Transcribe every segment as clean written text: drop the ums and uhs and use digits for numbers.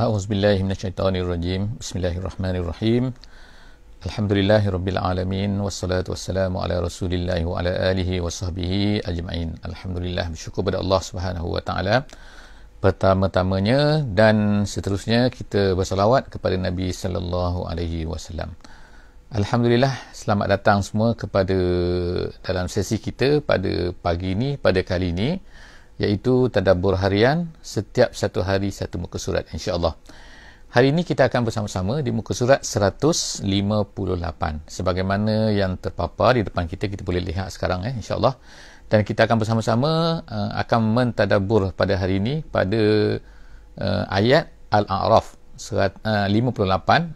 A'udzubillahi minasyaitonirrajim. Bismillahirrahmanirrahim. Alhamdulillahirabbil alamin wassalatu wassalamu ala Rasulillahi wa ala alihi wasahbihi ajmain. Alhamdulillah, bersyukur kepada Allah Subhanahu wa taala. Pertama-tamanya dan seterusnya kita bersalawat kepada Nabi sallallahu alaihi wasallam. Alhamdulillah, selamat datang semua kepada dalam sesi kita pada pagi ini, pada kali ini, iaitu tadabbur harian, setiap satu hari satu muka surat, insya-Allah. Hari ini kita akan bersama-sama di muka surat 158. Sebagaimana yang terpapar di depan kita, kita boleh lihat sekarang, insya-Allah. Dan kita akan bersama-sama akan mentadabbur pada hari ini pada ayat Al-A'raf 58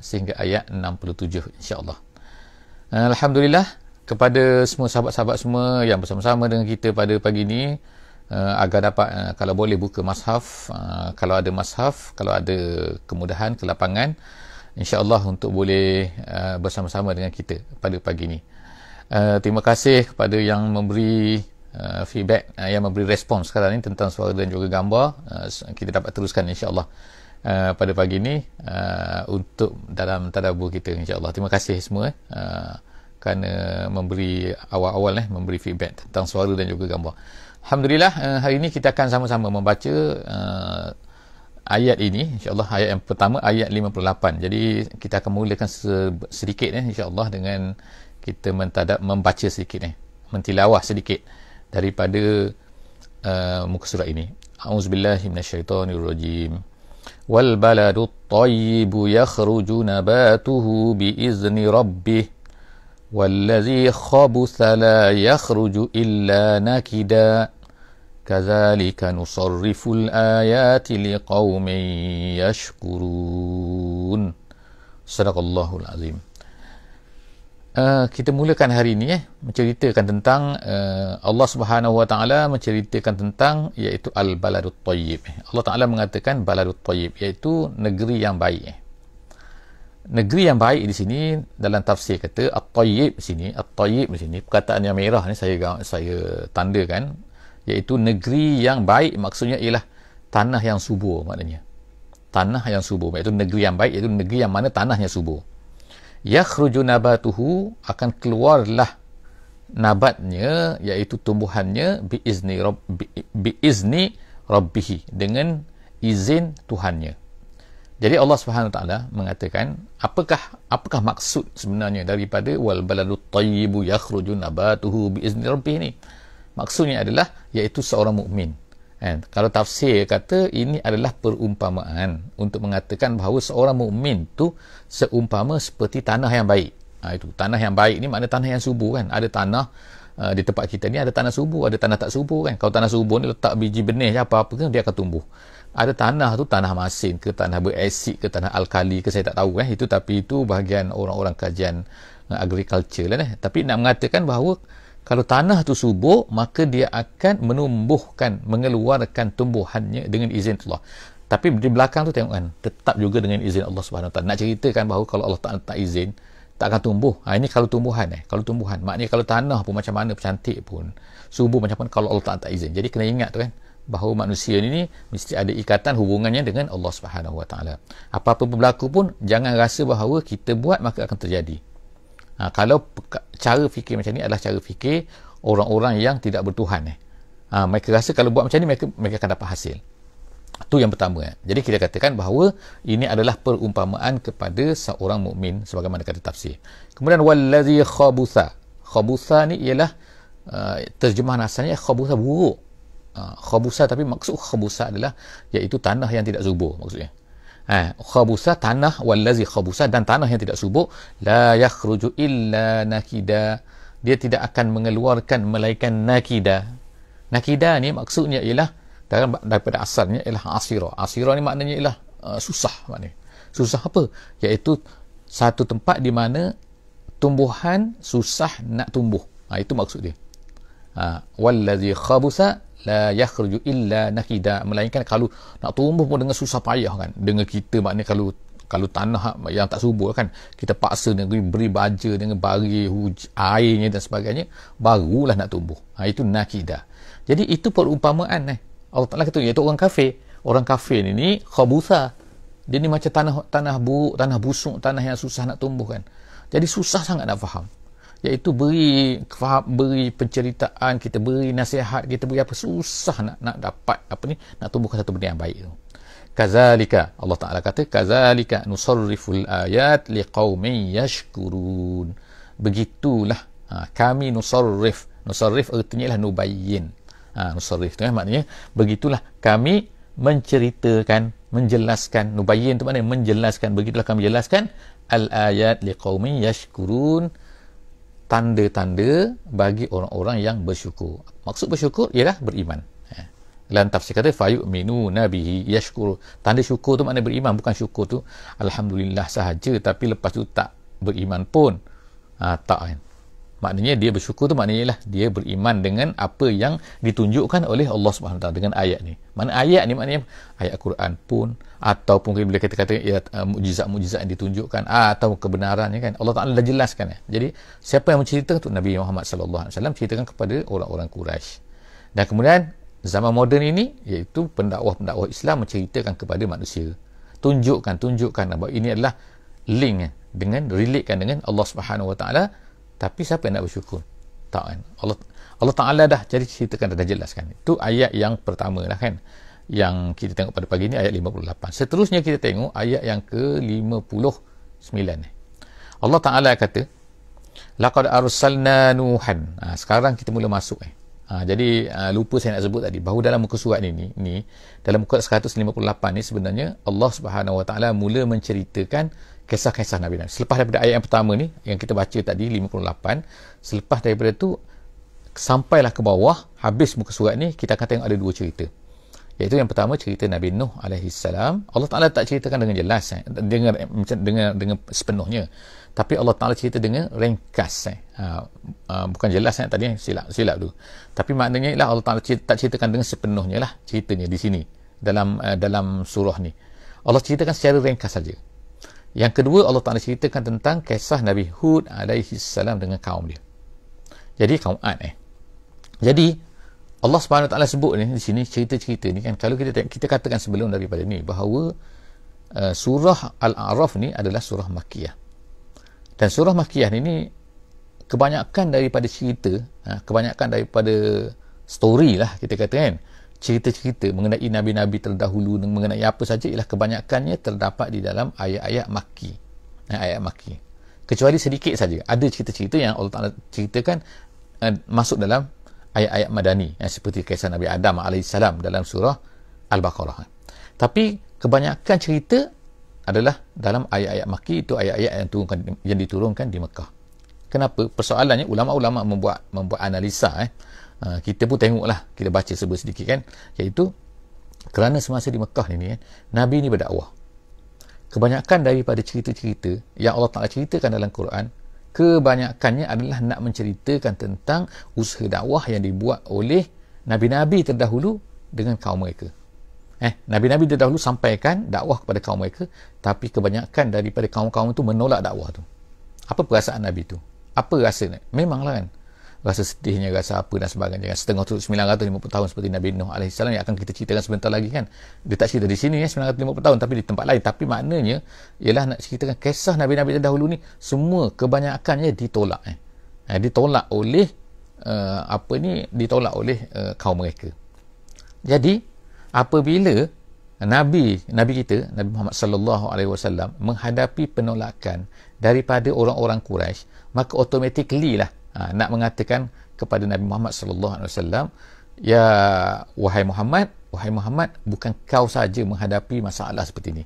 sehingga ayat 67, insya-Allah. Alhamdulillah kepada semua sahabat-sahabat semua yang bersama-sama dengan kita pada pagi ini, agar dapat kalau boleh buka mushaf, kalau ada mushaf, kalau ada kemudahan, kelapangan, insya-Allah untuk boleh bersama-sama dengan kita pada pagi ini. Terima kasih kepada yang memberi feedback, yang memberi respon sekarang ini tentang suara dan juga gambar. Kita dapat teruskan insya-Allah pada pagi ini untuk dalam tadabbur kita, insya-Allah. Terima kasih semua kerana memberi awal-awal memberi feedback tentang suara dan juga gambar. Alhamdulillah, hari ini kita akan sama-sama membaca ayat ini, insya-Allah. Ayat yang pertama, ayat 58. Jadi kita akan mulakan sedikit insya-Allah dengan kita membaca sedikit mentilawah sedikit daripada muka surat ini. A'udzubillahi minasyaitonirrajim. Wal baladut thayyibu yakhruju nabatuhu biizni rabbih والذي خبث لا يخرج إلا نكدا كذلك نصرف الآيات لقوم يشكرون. صدق الله العظيم. Kita mulakan hari ini menceritakan tentang Allah Subhanahu wa taala menceritakan tentang iaitu al-baladut thayyib. Allah Taala mengatakan baladut thayyib iaitu negeri yang baik. Negeri yang baik di sini dalam tafsir kata at-tayyib di sini perkataan yang merah ni saya tandakan, iaitu negeri yang baik maksudnya ialah tanah yang subur, maknanya tanah yang subur, iaitu negeri yang baik iaitu negeri yang mana tanahnya subur. Yakhruju nabatuhu, akan keluarlah nabatnya iaitu tumbuhannya biizni rabbih, dengan izin Tuhannya. Jadi Allah Subhanahu Wa Taala mengatakan apakah maksud sebenarnya daripada wal baladut thayyibu yakhruju nabatuhu biizni rabbih ini. Maksudnya adalah iaitu seorang mukmin. Kalau tafsir kata ini adalah perumpamaan untuk mengatakan bahawa seorang mukmin tu seumpama seperti tanah yang baik. Itu tanah yang baik ni makna tanah yang subur kan. Ada tanah di tempat kita ni ada tanah subur, ada tanah tak subur kan. Kalau tanah subur ni letak biji benih apa-apa kan dia akan tumbuh. Ada tanah tu tanah masin ke, tanah berasid ke, tanah alkali ke, saya tak tahu itu, tapi itu bahagian orang-orang kajian agriculture lah Tapi nak mengatakan bahawa kalau tanah tu subur, maka dia akan menumbuhkan, mengeluarkan tumbuhannya dengan izin Allah. Tapi di belakang tu tengok kan, tetap juga dengan izin Allah Subhanahu Wa Taala. Nak ceritakan bahawa kalau Allah Taala tak izin, tak akan tumbuh. Ini kalau tumbuhan kalau tumbuhan. Maknanya kalau tanah pun macam mana cantik pun, subur macam mana kalau Allah Taala tak izin. Jadi kena ingat tu kan, bahawa manusia ini mesti ada ikatan hubungannya dengan Allah Subhanahu Wa Taala. Apa-apa berlaku pun jangan rasa bahawa kita buat maka akan terjadi. Kalau cara fikir macam ni adalah cara fikir orang-orang yang tidak bertuhan. Mereka rasa kalau buat macam ni mereka akan dapat hasil. Itu yang pertama. Jadi kita katakan bahawa ini adalah perumpamaan kepada seorang mukmin sebagaimana kata tafsir. Kemudian wallazi khabutha. Khabutha ni ialah terjemahan asalnya khabutha buruk. Khabusa, tapi maksud khabusa adalah iaitu tanah yang tidak subur maksudnya. Khabusa tanah, wallazi khabusa, dan tanah yang tidak subur, la yakhruju illa nakida, dia tidak akan mengeluarkan melainkan nakida. Nakida ni maksudnya ialah daripada asalnya ialah asira. Asira ni maknanya ialah susah, maknanya susah apa? Iaitu satu tempat di mana tumbuhan susah nak tumbuh. Itu maksud dia. Wallazi khabusa la yakhruju illa nakida, melainkan kalau nak tumbuh pun dengan susah payah kan. Dengan kita maknanya kalau tanah yang tak subur kan, kita paksa dengan beri baja, dengan bagi airnya dan sebagainya, barulah nak tumbuh. Itu nakida. Jadi itu perumpamaan Allah Ta'ala kata iaitu orang kafir. Orang kafir ni khabutha. Dia ni macam tanah buruk, tanah busuk, tanah yang susah nak tumbuhkan. Jadi susah sangat nak faham. Iaitu beri penceritaan, kita beri nasihat, kita beri apa, susah nak dapat apa ni, nak tumbuhkan satu benda yang baik tu. Kazalika, Allah Ta'ala kata, kazalika nusarriful ayat liqaumin yashkurun. Begitulah kami nusarrif artinya ialah nubayyin. Nusarrif tu maknanya begitulah kami menceritakan, menjelaskan. Nubayyin tu maknanya menjelaskan. Begitulah kami jelaskan al-ayat liqaumin yashkurun, tanda-tanda bagi orang-orang yang bersyukur. Maksud bersyukur ialah beriman. Dalam tafsir kata fayu'minuna bihi yashkur. Tanda syukur tu maknanya beriman, bukan syukur tu alhamdulillah sahaja tapi lepas tu tak beriman pun. Tak kan. Maknanya dia bersyukur tu maknanya ialah dia beriman dengan apa yang ditunjukkan oleh Allah Subhanahu Wa Taala dengan ayat ni. Mana ayat ni maknanya ayat Quran pun, ataupun bila kita kata mukjizat-mukjizat yang ditunjukkan atau kebenarannya kan, Allah Taala dah jelaskan. Jadi siapa yang menceritakan tu Nabi Muhammad sallallahu alaihi wasallam ceritakan kepada orang-orang Quraisy. Dan kemudian zaman moden ini iaitu pendakwah-pendakwah Islam menceritakan kepada manusia. Tunjukkan bahawa ini adalah link dengan, relatekan dengan Allah Subhanahu Wa Taala. Tapi siapa yang nak bersyukur? Tak kan? Allah Ta'ala dah jadi ceritakan, dah jelaskan. Itu ayat yang pertama lah kan, yang kita tengok pada pagi ni, ayat 58. Seterusnya kita tengok ayat yang ke-59. Allah Ta'ala kata, laqad arsalna Nuhan. Sekarang kita mula masuk jadi lupa saya nak sebut tadi bahawa dalam muka surat ni dalam muka 158 ni sebenarnya Allah Subhanahu Wa Taala mula menceritakan kisah-kisah Nabi-Nabi. Selepas daripada ayat yang pertama ni yang kita baca tadi 58, selepas daripada tu sampailah ke bawah, habis muka surat ni kita akan tengok ada dua cerita. Iaitu yang pertama cerita Nabi Nuh alaihi salam. Allah Taala tak ceritakan dengan jelas dengan sepenuhnya. Tapi Allah Taala cerita dengan ringkas. Bukan jelas tadi silap tu. Tapi maknanya ialah Allah Taala tak ceritakan dengan sepenuhnya lah ceritanya di sini dalam surah ni. Allah ceritakan secara ringkas saja. Yang kedua, Allah Taala ceritakan tentang kisah Nabi Hud alaihi salam dengan kaum dia. Jadi kaum Ad Jadi Allah Subhanahu Wa Taala sebut ni di sini cerita-cerita ni kan, kalau kita katakan sebelum daripada ni bahawa surah Al-A'raf ni adalah surah Makkiyah. Dan surah Makkiyah ni kebanyakan daripada cerita, kebanyakan daripada story lah kita kata kan, cerita-cerita mengenai nabi-nabi terdahulu dan mengenai apa saja ialah kebanyakannya terdapat di dalam ayat-ayat Makki. Ayat Makki. Kecuali sedikit saja ada cerita-cerita yang Allah Taala ceritakan masuk dalam ayat-ayat Madani, seperti kisah Nabi Adam AS dalam surah Al-Baqarah. Tapi kebanyakan cerita adalah dalam ayat-ayat Makki, itu ayat-ayat yang diturunkan di Mekah. Kenapa? Persoalannya ulama-ulama membuat analisa. Kita pun tengoklah, kita baca sedikit kan, iaitu kerana semasa di Mekah ni kan, Nabi ni berdakwah. Kebanyakan daripada cerita-cerita yang Allah Ta'ala ceritakan dalam Quran, kebanyakannya adalah nak menceritakan tentang usaha dakwah yang dibuat oleh Nabi-Nabi terdahulu dengan kaum mereka. Nabi-Nabi terdahulu sampaikan dakwah kepada kaum mereka, tapi kebanyakan daripada kaum-kaum itu menolak dakwah tu. Apa perasaan Nabi tu? Apa rasa? Memanglah kan, rasa sedihnya, rasa apa dan sebagainya. Setengah 950 tahun seperti Nabi Nuh AS yang akan kita ceritakan sebentar lagi kan. Dia tak cerita di sini 950 tahun, tapi di tempat lain. Tapi maknanya ialah nak ceritakan kisah Nabi-Nabi terdahulu ni, semua kebanyakannya ditolak. Ditolak oleh ditolak oleh kaum mereka. Jadi apabila Nabi kita, Nabi Muhammad sallallahu alaihi wasallam menghadapi penolakan daripada orang-orang Quraisy, maka automatically lah nak mengatakan kepada Nabi Muhammad sallallahu alaihi wasallam, ya wahai Muhammad, bukan kau saja menghadapi masalah seperti ini.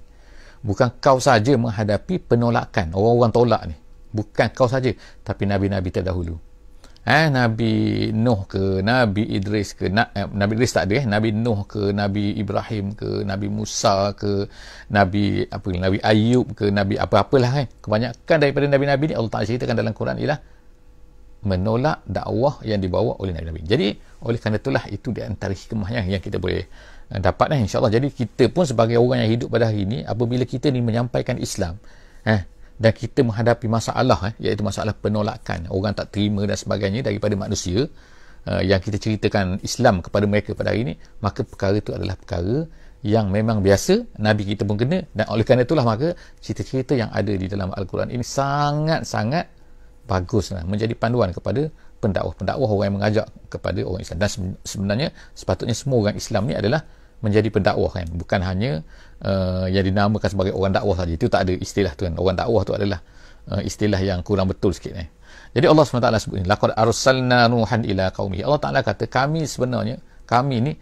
Bukan kau saja menghadapi penolakan, orang-orang tolak ni. Bukan kau saja, tapi nabi-nabi terdahulu. Nabi Nuh ke, Nabi Idris ke, Nabi Idris tak ada, Nabi Nuh ke, Nabi Ibrahim ke, Nabi Musa ke, Nabi Ayub ke, Nabi apa-apalah kan. Kebanyakan daripada nabi-nabi ni Allah Ta'ala ceritakan dalam Quran ialah menolak dakwah yang dibawa oleh nabi-nabi. Jadi oleh kerana itulah itu di antara hikmahnya yang kita boleh dapat insya-Allah. Jadi kita pun sebagai orang yang hidup pada hari ini, apabila kita ni menyampaikan Islam dan kita menghadapi masalah iaitu masalah penolakan, orang tak terima dan sebagainya daripada manusia, yang kita ceritakan Islam kepada mereka pada hari ini, maka perkara itu adalah perkara yang memang biasa, Nabi kita pun kena, dan oleh kerana itulah maka cerita-cerita yang ada di dalam Al-Quran ini sangat-sangat bagus menjadi panduan kepada pendakwah orang yang mengajak kepada orang Islam. Dan sebenarnya sepatutnya semua orang Islam ni adalah menjadi pendakwah kan, bukan hanya yang dinamakan sebagai orang dakwah saja. Itu tak ada istilah tu kan. Orang dakwah tu adalah istilah yang kurang betul sikit Jadi Allah SWT sebut ni, laqad arsalna nuhan ila qaumihi. Allah Taala kata kami sebenarnya, kami ni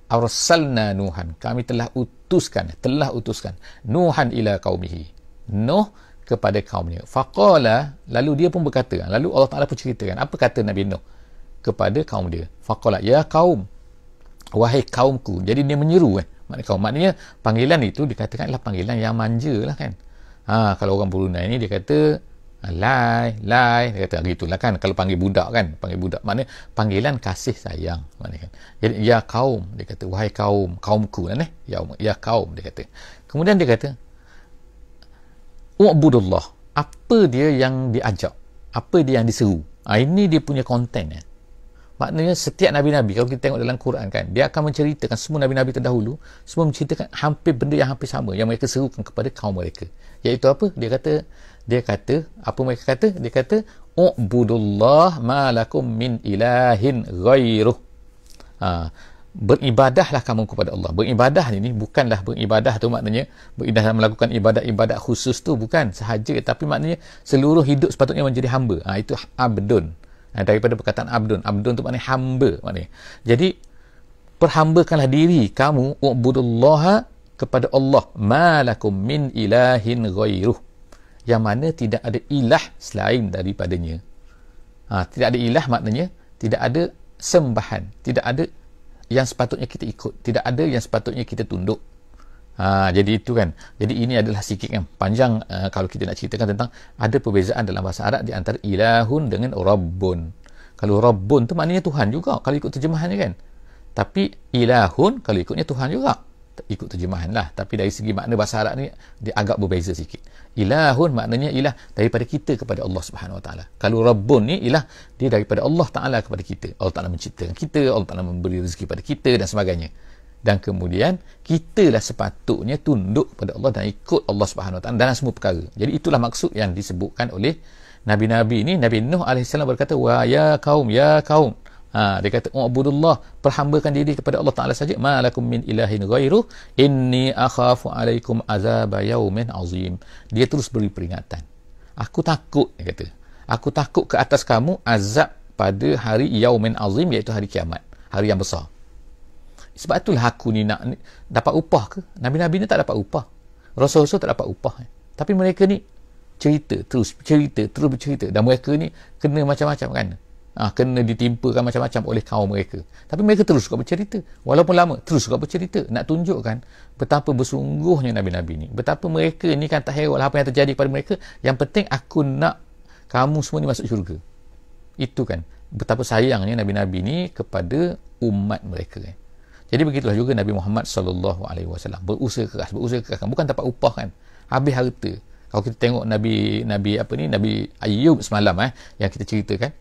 arsalna nuhan, kami telah utuskan nuhan ila qaumihi, Nuh kepada kaumnya. Faqala, lalu dia pun berkata, lalu Allah Taala pun ceritakan apa kata Nabi Nuh kepada kaum dia. Faqala ya qaum, wahai kaumku. Jadi dia menyeru maknanya kaum, maknanya panggilan itu dikatakan adalah panggilan yang manja lah kan. Kalau orang Brunei ni dia kata lai, dia kata gitulah kan. Kalau panggil budak kan, maknanya panggilan kasih sayang maknanya kan. Jadi ya kaum, dia kata wahai kaum, kaumku lah ya kaum, dia kata. Kemudian dia kata u'budullah, apa dia yang diajak, apa dia yang diseru. Ini dia punya konten Maknanya setiap nabi-nabi, kalau kita tengok dalam Quran kan, dia akan menceritakan, semua nabi-nabi terdahulu semua menceritakan hampir benda yang hampir sama yang mereka serukan kepada kaum mereka, iaitu apa? Dia kata apa mereka kata? Dia kata u'budullah ma lakum min ilahin ghairuh. Beribadahlah kamu kepada Allah. Beribadah ini bukanlah beribadah tu maknanya beribadah melakukan ibadat khusus tu, bukan sahaja, tapi maknanya seluruh hidup sepatutnya menjadi hamba. Itu abdun. Daripada perkataan abdun tu maknanya hamba maknanya. Jadi perhambakanlah diri kamu, u'budullaha, kepada Allah, ma lakum min ilahin ghairuh, yang mana tidak ada ilah selain daripadanya. Tidak ada ilah maknanya tidak ada sembahan, tidak ada yang sepatutnya kita ikut, tidak ada yang sepatutnya kita tunduk. Jadi itu kan. Jadi ini adalah sikit kan panjang kalau kita nak ceritakan tentang ada perbezaan dalam bahasa Arab di antara ilahun dengan rabbun. Kalau rabbun tu maknanya Tuhan juga kalau ikut terjemahannya kan. Tapi ilahun kalau ikutnya Tuhan juga, ikut terjemahan lah. Tapi dari segi makna bahasa Arab ni dia agak berbeza sikit. Ilahun maknanya ilah daripada kita kepada Allah Subhanahu Wa Taala. Kalau rabbun ni ilah dia daripada Allah Taala kepada kita. Allah Taala menciptakan kita, Allah Taala memberi rezeki pada kita dan sebagainya. Dan kemudian kitalah sepatutnya tunduk kepada Allah dan ikut Allah Subhanahu Wa Taala dalam semua perkara. Jadi itulah maksud yang disebutkan oleh nabi-nabi ini. Nabi Nuh alaihissalam berkata wa ya kaum, dia kata u'budullah, perhambakan diri kepada Allah Taala saja, ma lakum min ilahin ghairuh inni akhafu alaikum azab yaumin azim. Dia terus beri peringatan. Aku takut, dia kata, aku takut ke atas kamu azab pada hari yaumin azim, iaitu hari kiamat, hari yang besar. Sebab itulah aku ni nak dapat upah ke? Nabi-nabi ni tak dapat upah, Rasul-Rasul tak dapat upah, tapi mereka ni terus bercerita, dan mereka ni kena macam-macam kan, kena ditimpakan macam-macam oleh kaum mereka, tapi mereka terus suka bercerita, walaupun lama terus suka bercerita, nak tunjukkan betapa bersungguhnya nabi-nabi ni, betapa mereka ni kan tak heran apa yang terjadi pada mereka, yang penting aku nak kamu semua ni masuk syurga. Itu kan betapa sayangnya nabi-nabi ni kepada umat mereka kan. Jadi begitulah juga Nabi Muhammad SAW berusaha keras, bukan dapat upah kan, habis harta. Kalau kita tengok Nabi Ayub semalam yang kita ceritakan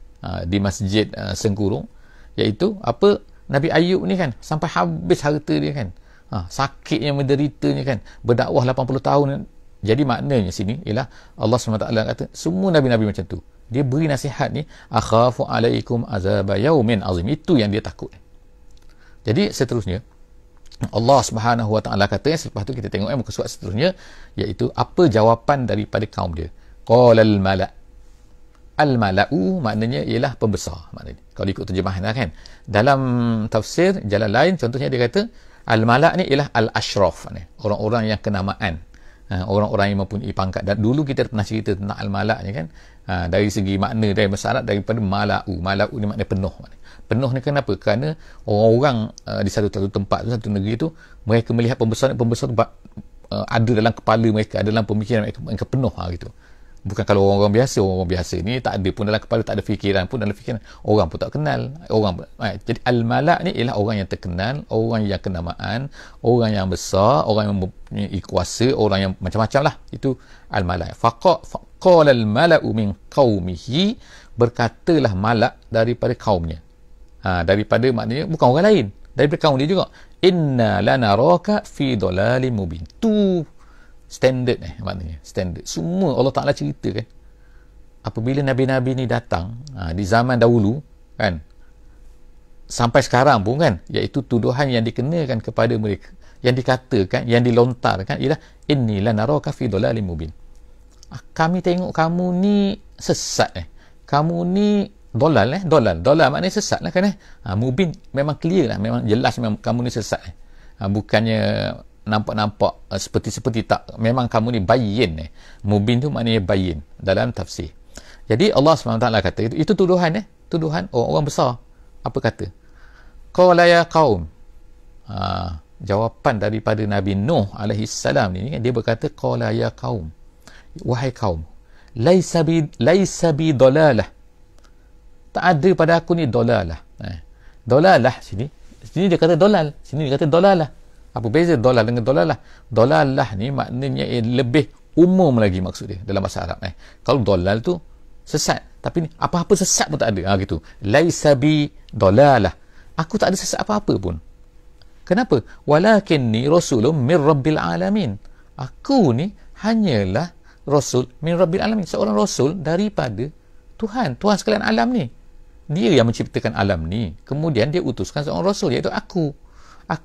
di Masjid Sengkurung, iaitu apa, Nabi Ayub ni kan sampai habis harta dia kan, sakitnya, menderitanya kan, berdakwah 80 tahun. Jadi maknanya sini ialah Allah SWT kata semua nabi-nabi macam tu, dia beri nasihat ni, akhafu alaikum azab yaumin azim, itu yang dia takut. Jadi seterusnya Allah Subhanahu Wa Taala kata, selepas tu kita tengok muka surat seterusnya, iaitu apa jawapan daripada kaum dia. Qalal mala', al mala'u maknanya ialah pembesar, maknanya kalau ikut terjemahan kan. Dalam tafsir jalan lain contohnya dia kata al mala' ni ialah al ashraf, orang-orang yang kenamaan, orang-orang yang mempunyai pangkat. Dan dulu kita pernah cerita tentang al mala' ni kan, dari segi makna dari bahasa Arab, daripada mala'u ni makna penuh. Penuh ni kenapa? Kerana orang-orang di satu tempat, satu negeri tu, mereka melihat pembesar tu ada dalam kepala mereka, ada dalam pemikiran mereka penuh gitu. Bukan kalau orang-orang biasa ni tak ada pun dalam kepala, tak ada fikiran pun dalam fikiran, orang pun tak kenal orang. Jadi al-mala' ni ialah orang yang terkenal, orang yang kenamaan, orang yang besar, orang yang mempunyai kuasa, orang yang macam-macam lah. Itu al-mala'. Faqala al-mala'u min qaumihi, berkatalah malak daripada kaumnya. Daripada maknanya bukan orang lain, daripada kaum dia juga. Inna lanaraka fi dhalalin mubin. Tu standard maknanya standard. Semua Allah Ta'ala ceritakan apabila Nabi-Nabi ni datang di zaman dahulu kan, sampai sekarang pun kan, iaitu tuduhan yang dikenakan kepada mereka, yang dikatakan, yang dilontarkan ialah inni lanaraka fi dhalalin mubin. Kami tengok kamu ni sesat kamu ni dolal dolal maknanya sesat lah kan mubin memang clear lah, memang jelas memang kamu ni sesat bukannya nampak-nampak seperti tak, memang kamu ni bayin mubin tu maknanya bayin dalam tafsir. Jadi Allah SWT kata itu tuduhan tuduhan orang besar. Apa kata? Qala ya qaum, jawapan daripada Nabi Nuh alaihi salam ni, dia berkata qala ya qaum, wahai kaum, laisa bi dalalah, tak ada pada aku ni dalalah. Dalalah sini dia kata dolal, sini dia kata dalalah. Apa beza dolal dengan dalalah? Dalalah ni maknanya lebih umum lagi maksud dia dalam bahasa Arab. Kalau dalal tu sesat, tapi ni apa-apa sesat pun tak ada. Gitu. Laisa bi dalalah. Aku tak ada sesat apa-apa pun. Kenapa? Walakinni rasulun min rabbil alamin. Aku ni hanyalah rasul min rabbil alamin, seorang rasul daripada Tuhan sekalian alam ni. Dia yang menciptakan alam ni, kemudian dia utuskan seorang rasul, iaitu aku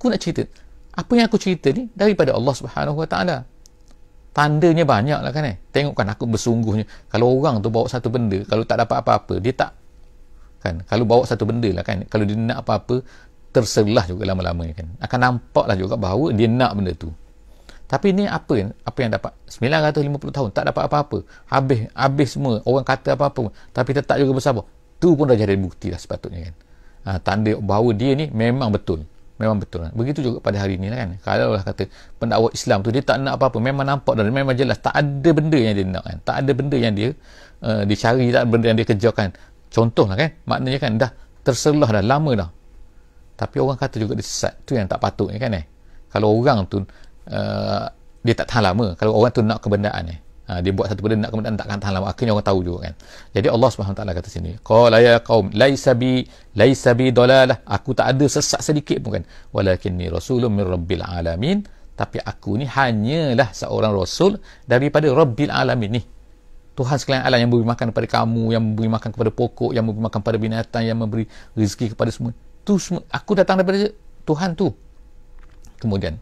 nak cerita apa yang aku cerita ni daripada Allah Subhanahu Wa Taala. Tandanya banyak lah kan tengokkan aku bersungguhnya. Kalau orang tu bawa satu benda, kalau tak dapat apa-apa, dia tak kan, kalau bawa satu benda lah kan, kalau dia nak apa-apa, terselah juga lama-lama kan, akan nampak lah juga bahawa dia nak benda tu. Tapi ni apa yang dapat 950 tahun tak dapat apa-apa, habis semua, orang kata apa-apa tapi tetap juga bersabar, tu pun dah jadi bukti lah sepatutnya kan. Tanda bahawa dia ni memang betul. Begitu juga pada hari ni lah kan. Kalau lah kata pendakwa Islam tu dia tak nak apa-apa, memang nampak dan memang jelas tak ada benda yang dia nak kan, tak ada benda yang dia dicari, tak ada benda yang dia kejarkan. Contoh lah kan, maknanya kan dah terselah dah lama dah, tapi orang kata juga dia sesat. Tu yang tak patutnya kan kalau orang tu dia tak tahan lama. Kalau orang tu nak kebendaan dia buat satu benda nak kebendaan, takkan tahan lama, akhirnya orang tahu juga kan. Jadi Allah SWT kata sini, qala ya qaum laisa bi dalalah, aku tak ada sesat sedikit pun kan, walakinni rasulun min rabbil alamin, tapi aku ni hanyalah seorang rasul daripada rabbil alamin ni, Tuhan sekalian alam, yang memberi makan kepada kamu, yang memberi makan kepada pokok, yang memberi makan kepada binatang, yang memberi rezeki kepada semua. Tu semua aku datang daripada Tuhan tu. Kemudian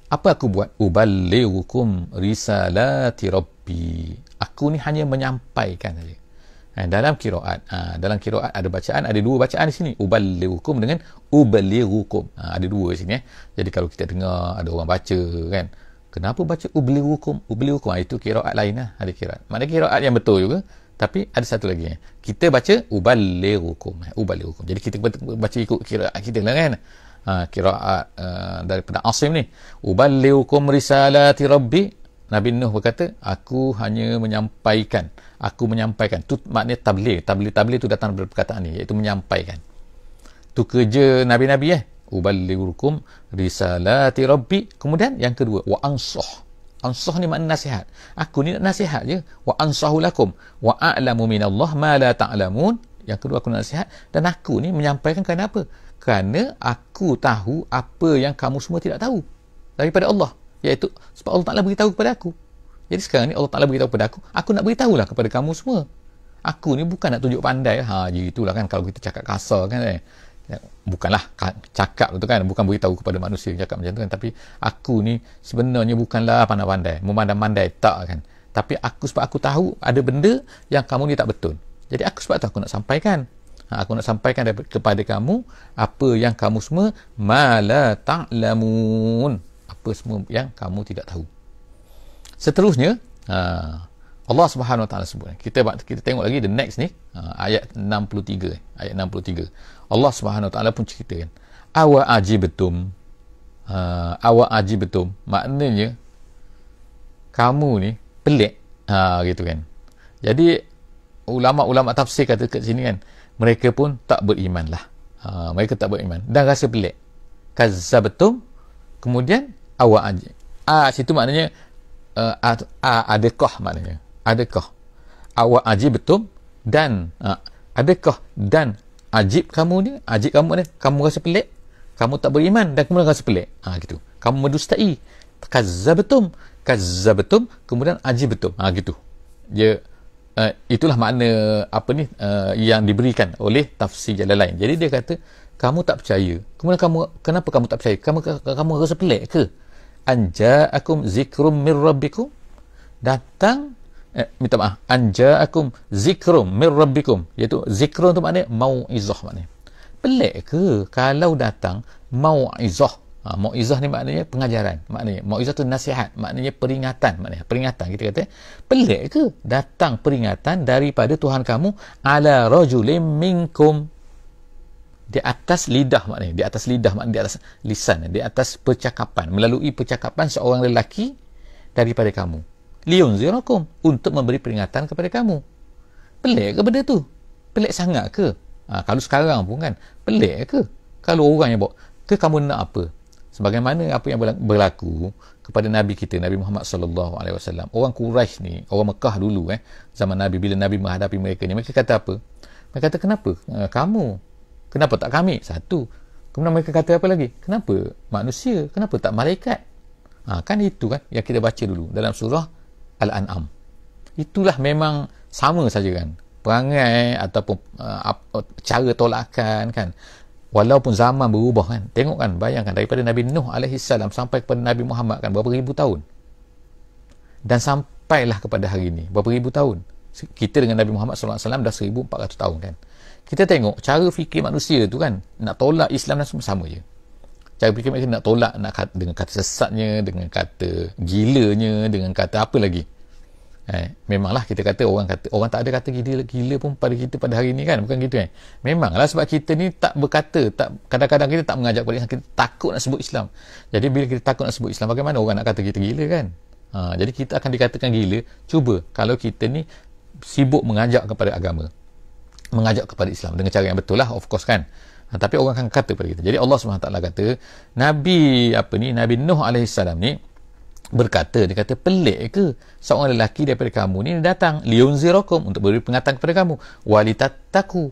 apa aku buat? Uballighukum risalati rabbi. Aku ni hanya menyampaikan saja. Dalam qiraat, ada bacaan, ada dua bacaan di sini, uballighukum dengan uballighukum. Ada dua di sini Jadi kalau kita dengar ada orang baca kan, kenapa baca uballighukum? Itu qiraat lain lah, ada qiraat. Maknanya qiraat yang betul juga, tapi ada satu lagi kita baca uballighukum. Jadi kita baca ikut qiraat kita lah kan. Qiraat daripada Asim ni, uballighukum risalati rabbi. Nabi Nuh berkata, aku hanya menyampaikan. Tu maknanya tabligh tu datang dari perkataan ni, iaitu menyampaikan. Tu kerja nabi-nabi uballighukum risalati rabbi. Kemudian yang kedua, wa ansah ni makna nasihat. Aku ni nak nasihat je. Wa ansahu lakum wa a'lamu minallah ma la ta'lamun. Yang kedua, aku nak nasihat, dan aku ni menyampaikan kerana apa? Kerana aku tahu apa yang kamu semua tidak tahu daripada Allah, iaitu sebab Allah Ta'ala beritahu kepada aku. Jadi sekarang ni Allah Ta'ala beritahu kepada aku nak beritahulah kepada kamu semua. Aku ni bukan nak tunjuk pandai. Itulah kan, kalau kita cakap kasar kan bukanlah cakap tu kan, bukan beritahu kepada manusia cakap macam tu kan, tapi aku ni sebenarnya bukanlah pandai-pandai, memandai-mandai, tak kan, tapi sebab aku tahu ada benda yang kamu ni tak betul. Jadi sebab tu aku nak sampaikan. Aku nak sampaikan kepada kamu apa yang kamu semua mala ta'lamun, apa semua yang kamu tidak tahu. Seterusnya Allah Subhanahu Wa Taala sebut, kita tengok lagi the next ni, ayat 63. Allah Subhanahu Wa Taala pun ceritakan, awa ajibtum, maknanya kamu ni pelik gitu kan. Jadi ulama-ulama tafsir kata kat sini kan, mereka pun tak beriman lah. Mereka tak beriman dan rasa pelik. Kazzabtum, kemudian awa'ajib. Situ maknanya adakah, maknanya adakah. Awa'ajibtum, dan adakah dan ajib kamu ni, kamu rasa pelik. kamu tak beriman, dan kemudian kamu sepelek. Gitu. Kamu mendustai. Kazzabatum, kemudian ajibatum. Gitu. Dia itulah makna yang diberikan oleh tafsir Jalalain. Jadi dia kata, kamu tak percaya. Kemudian kenapa kamu tak percaya? Kamu rasa pelik ke? Anja'akum zikrum mir rabbikum, datang minta maaf, anja'akum zikrum mir rabbikum, iaitu zikrum tu maknanya mau'izah, maknanya pelik ke kalau datang mau'izah. Mau'izah ni maknanya pengajaran, maknanya mau'izah tu nasihat, maknanya peringatan, kita kata pelik ke datang peringatan daripada Tuhan kamu ala rajulim minkum, di atas lidah, maknanya di atas lisan, di atas percakapan, melalui percakapan seorang lelaki daripada kamu, liyunzirakum, untuk memberi peringatan kepada kamu. Pelik ke benda tu? Pelik sangat ke? Kalau sekarang pun kan pelik ke kalau orang yang bawa ke, kamu nak apa? Sebagaimana apa yang berlaku kepada Nabi kita, Nabi Muhammad sallallahu alaihi wasallam. Orang Quraisy ni, orang Mekah dulu zaman Nabi, bila Nabi menghadapi mereka ni, mereka kata apa? Mereka kata, kenapa kamu? Kenapa tak kami? Satu. Kemudian mereka kata apa lagi? Kenapa manusia? Kenapa tak malaikat? Kan itu kan yang kita baca dulu dalam surah Al-An'am. Itulah memang sama saja kan. Perangai ataupun cara tolakan kan. Walaupun zaman berubah kan. Tengok kan, bayangkan daripada Nabi Nuh alaihi salam sampai kepada Nabi Muhammad kan berapa ribu tahun. Dan sampailah kepada hari ini berapa ribu tahun. Kita dengan Nabi Muhammad sallallahu alaihi wasallam dah 1400 tahun kan. Kita tengok cara fikir manusia tu kan, nak tolak Islam dan semua sama je. Cara fikir mereka nak tolak, dengan kata sesatnya, dengan kata gilanya, dengan kata apa lagi. Memanglah kita kata orang tak ada kata gila pun pada kita pada hari ni kan, bukan gitu memanglah sebab kita ni tak berkata, kadang-kadang kita tak mengajak kepada Islam, kita takut nak sebut Islam. Jadi bila kita takut nak sebut Islam, bagaimana orang nak kata kita gila kan? Jadi kita akan dikatakan gila. Cuba kalau kita ni sibuk mengajak kepada agama, mengajak kepada Islam dengan cara yang betul lah, of course kan. Tapi orang akan kata pada kita. Jadi Allah SWT kata, Nabi Nuh AS ni berkata, dia kata, pelik ke seorang lelaki daripada kamu ni datang liunzirakum, untuk beri peringatan kepada kamu, walitattaku,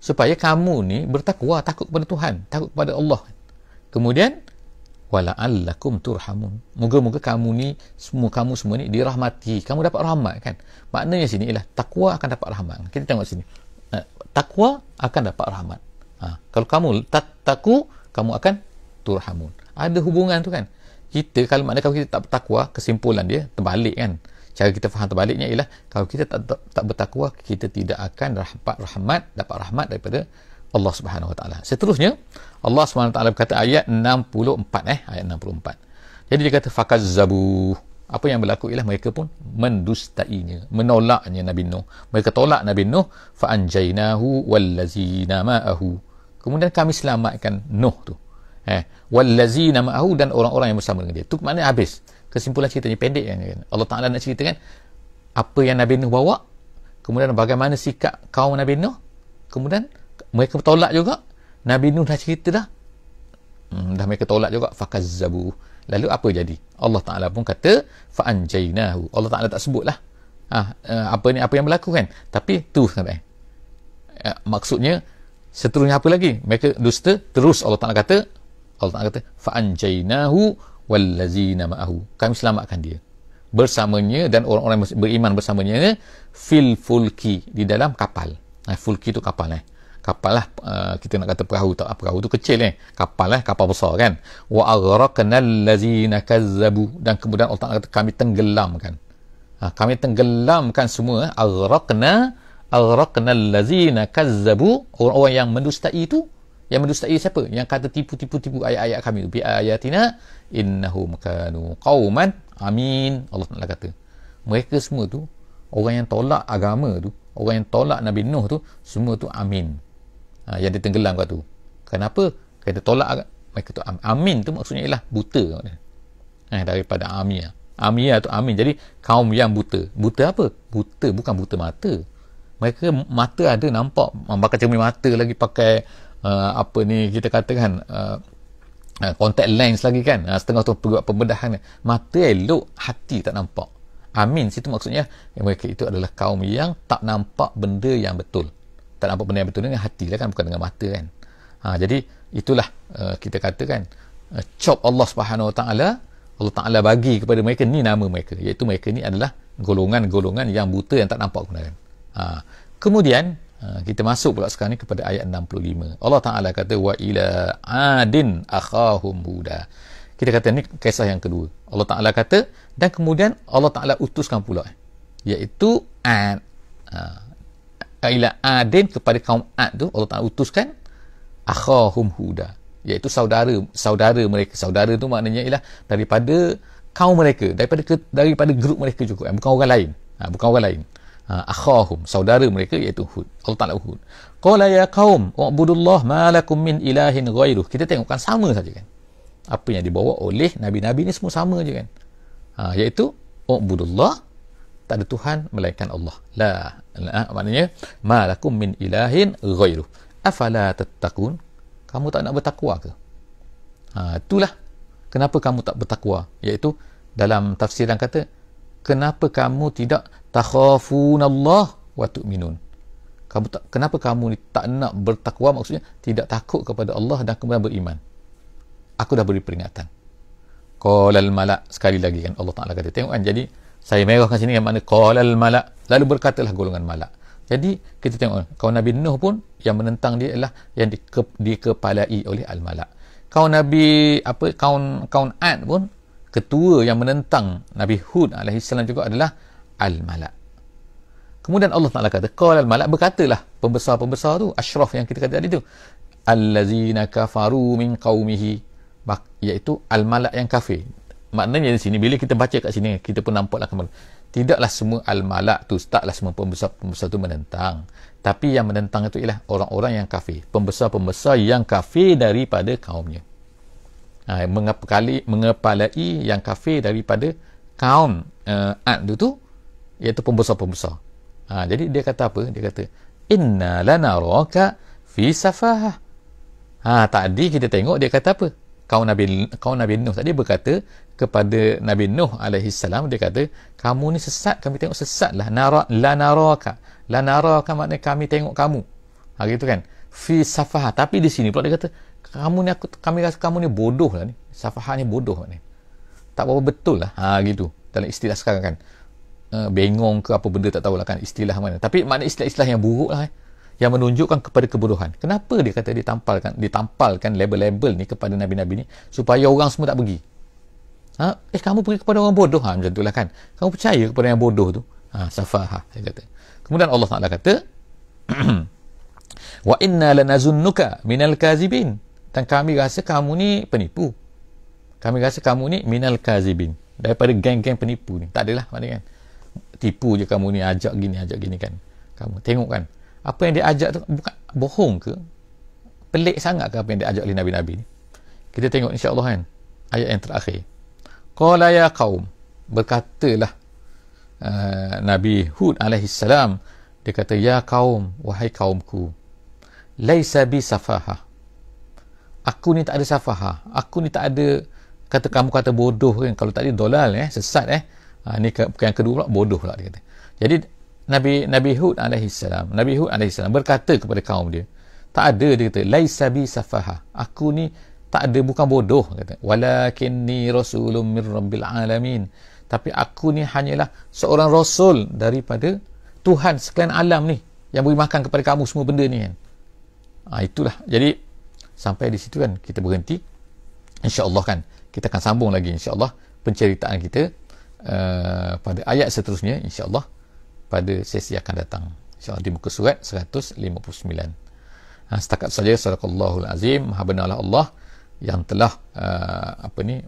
supaya kamu ni bertakwa, takut kepada Tuhan, takut kepada Allah. Kemudian wala'allakum turhamun, moga-moga kamu semua ni dirahmati, kamu dapat rahmat kan. Maknanya sini ialah takwa akan dapat rahmat. Kita tengok sini, takwa akan dapat rahmat. Kalau kamu tattaqu, kamu akan turhamun. Ada hubungan tu kan. Kita kalau kita tak bertakwa, kesimpulan dia terbalik kan. Cara kita faham terbaliknya ialah kalau kita tak bertakwa, kita tidak akan dapat rahmat daripada Allah Subhanahu Wa Taala. Seterusnya Allah Subhanahu Wa Taala berkata ayat 64 ayat 64. Jadi dia kata fakazzabu. Apa yang berlaku ialah mereka pun mendustainya, menolaknya Nabi Nuh. Mereka tolak Nabi Nuh, fa anjaynahu wallazina ma'ahu. Kemudian kami selamatkan Nuh tu. Wallazina ma'ahu, dan orang-orang yang bersama dengan dia. Tu maknanya habis. Kesimpulan ceritanya pendek kan. Allah Taala nak ceritakan apa yang Nabi Nuh bawa, kemudian bagaimana sikap kaum Nabi Nuh, kemudian mereka tolak juga. Nabi Nuh dah cerita dah mereka tolak juga, fakazzabu. Lalu apa jadi? Allah Taala pun kata fa anjaynahu. Allah Taala tak sebutlah apa yang berlaku kan, tapi tu maksudnya seterusnya apa lagi? Mereka dusta, terus Allah Taala kata fa anjaynahu wallazina ma'ahu. Kami selamatkan dia bersamanya dan orang-orang yang beriman bersamanya fil fulki, di dalam kapal. Fulki tu kapal kapal lah, kita nak kata perahu tu kecil kapal kapal besar kan. Wa aghraqna allazina kazzabu, dan kemudian Allah Taala kata kami tenggelamkan. Kami tenggelamkan semua. Aghraqna allazina kazzabu, orang-orang yang mendustai itu. Yang mendustai siapa? Yang kata tipu ayat-ayat kami, bi ayatina innahum kanu qauman amin. Allah Taala kata mereka semua tu, orang yang tolak agama tu, orang yang tolak Nabi Nuh tu, semua tu amin. Yang ditenggelam kat tu. Kenapa? Kata tolak mereka tu amin tu maksudnya ialah buta. Daripada amiyah. Amiyah tu amin. Jadi kaum yang buta. Buta apa? Buta bukan buta mata. Mereka mata ada nampak, pakai cermin mata lagi, pakai kita katakan contact lens lagi kan. Setengah tu buat pembedahan. Mata elok, hati tak nampak. Amin situ maksudnya mereka itu adalah kaum yang tak nampak benda yang betul. Tak nampak benda yang betul dengan hati lah kan, bukan dengan mata kan. Jadi itulah kita katakan chop Allah Subhanahu Wa Taala, Allah Taala bagi kepada mereka ni nama mereka, iaitu mereka ni adalah golongan-golongan yang buta, yang tak nampak kebenaran. Kemudian kita masuk pula sekarang ni kepada ayat 65. Allah Taala kata wa ila adin akhahum huda. Kita kata ni kisah yang kedua. Allah Taala kata, dan kemudian Allah Taala utuskan pula, iaitu Ad. Ila adin, kepada kaum Ad tu Allah Taala utuskan akhahum huda, iaitu saudara mereka. Saudara tu maknanya ialah daripada kaum mereka, daripada grup mereka juga, bukan orang lain. Bukan orang lain. Akhahum, saudara mereka, iaitu Hud. Allah Ta'ala Hud. Qala ya qaum u'budullah ma lakum min ilahin ghairuh. Kita tengokkan sama saja kan. Apa yang dibawa oleh nabi-nabi ni semua sama je kan. Iaitu u'budullah, tak ada Tuhan melainkan Allah. Maknanya ma lakum min ilahin ghairuh. Afala tattaqun. Kamu tak nak bertakwa ke? Itulah kenapa kamu tak bertakwa, iaitu dalam tafsiran kata, kenapa kamu tidak takhafunallah wa tu'minun. Kenapa kamu tak nak bertakwa, maksudnya tidak takut kepada Allah dan kemudian beriman. Aku dah beri peringatan. Qalal malak, sekali lagi kan Allah Taala kata, tengok kan, jadi saya merahkan sini yang mana qalal malak, lalu berkatalah golongan malak. Jadi kita tengok kaum Nabi Nuh pun yang menentang dia adalah yang dikepalai oleh al-malak. Kaum Nabi kaum Ad pun, ketua yang menentang Nabi Hud alaihissalam juga adalah al-malak. Kemudian Allah Taala kata qala al-malak, berkatalah pembesar-pembesar tu, asyraf yang kita kata tadi tu, allazina kafaru min qaumihi, iaitu al-malak yang kafir. Maknanya di sini bila kita baca kat sini, kita pun nampaklah kembali, tidaklah semua al-malak tu, taklah semua pembesar-pembesar tu menentang, tapi yang menentang itu ialah orang-orang yang kafir, pembesar-pembesar yang kafir daripada kaumnya. Mengepalai yang kafir daripada kaum Ad tu, iaitu pembesar-pembesar. Jadi dia kata apa? Dia kata inna lanaraka fi safahah. Tadi kita tengok dia kata apa? Kaum Nabi Nuh tadi berkata kepada Nabi Nuh alaihissalam, dia kata kamu ni sesat, kami tengok sesat lah. Lanaraka maknanya kami tengok kamu, gitu kan, fi safahah. Tapi di sini pula dia kata kami rasa kamu ni bodoh lah ni. Safahah ni bodoh maknanya, tak berapa betul lah, gitu dalam istilah sekarang kan. Bengong ke apa benda tak tahulah kan istilah mana, tapi makna istilah-istilah yang buruk lah, yang menunjukkan kepada kebodohan. Kenapa dia kata ditampalkan label-label ni kepada Nabi-Nabi ni, supaya orang semua tak pergi. Kamu pergi kepada orang bodoh, macam itulah kan, kamu percaya kepada yang bodoh tu. Safahah dia kata. Kemudian Allah Ta'ala kata wa inna lanazunnuka minal kazibin, dan kami rasa kamu ni penipu, kami rasa kamu ni minal kazibin, daripada geng-geng penipu ni. Tak adalah maknanya kan, tipu je kamu ni, ajak gini kan. Kamu tengok kan, apa yang dia ajak tu bukan bohong ke, pelik sangat ke apa yang dia ajak oleh Nabi-Nabi ni. Kita tengok insya-Allah kan ayat yang terakhir. Qala ya qaum, berkatalah Nabi Hud alaihissalam, dia kata ya qaum, wahai kaumku, laisa bi safahah, aku ni tak ada safahah, aku ni tak ada kamu kata bodoh kan, kalau tadi dolal sesat ni yang kedua pula bodoh pula dia kata. Jadi Nabi Hud alaihissalam berkata kepada kaum dia, tak ada, dia kata laisa bi safahah, aku ni tak ada, bukan bodoh, kata walakinni rasulun min rabbil alamin, tapi aku ni hanyalah seorang rasul daripada Tuhan sekalian alam ni, yang beri makan kepada kamu semua benda ni kan. Itulah. Jadi sampai di situ kan kita berhenti. InsyaAllah kan kita akan sambung lagi insyaAllah penceritaan kita pada ayat seterusnya insyaAllah pada sesi akan datang insyaAllah di muka surat 159. Setakat saja. Sadaqallahul azim. Maha benarlah Allah yang telah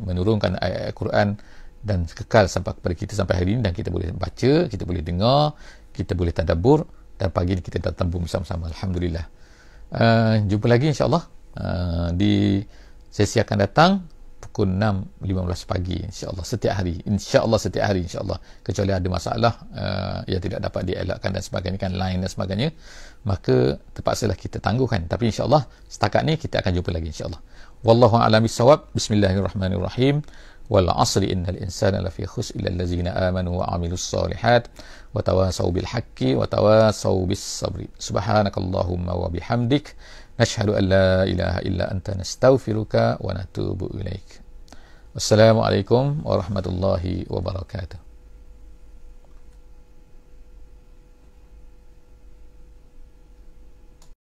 menurunkan ayat Al-Quran dan kekal sampai kepada kita sampai hari ini, dan kita boleh baca, kita boleh dengar, kita boleh tadabbur, dan pagi ini kita datang bersama-sama. Alhamdulillah. Jumpa lagi insyaAllah di sesi akan datang pukul 6.15 pagi insyaAllah setiap hari, insyaAllah, kecuali ada masalah yang tidak dapat dielakkan dan sebagainya kan, line dan sebagainya, maka terpaksalah kita tangguhkan. Tapi insyaAllah setakat ni kita akan jumpa lagi insyaAllah. Wallahu a'lam bissawab. Bismillahirrahmanirrahim. Wal 'asri innal insana lafi khusr illa allazina amanu wa 'amilus solihat wa tawasaw bil haqqi wa tawasaw bis sabri. Subhanakallahumma wa bihamdik nashhadu an la ilaha illa anta nastaghfiruka wa natubu ilaik. Wassalamualaikum warahmatullahi wabarakatuh.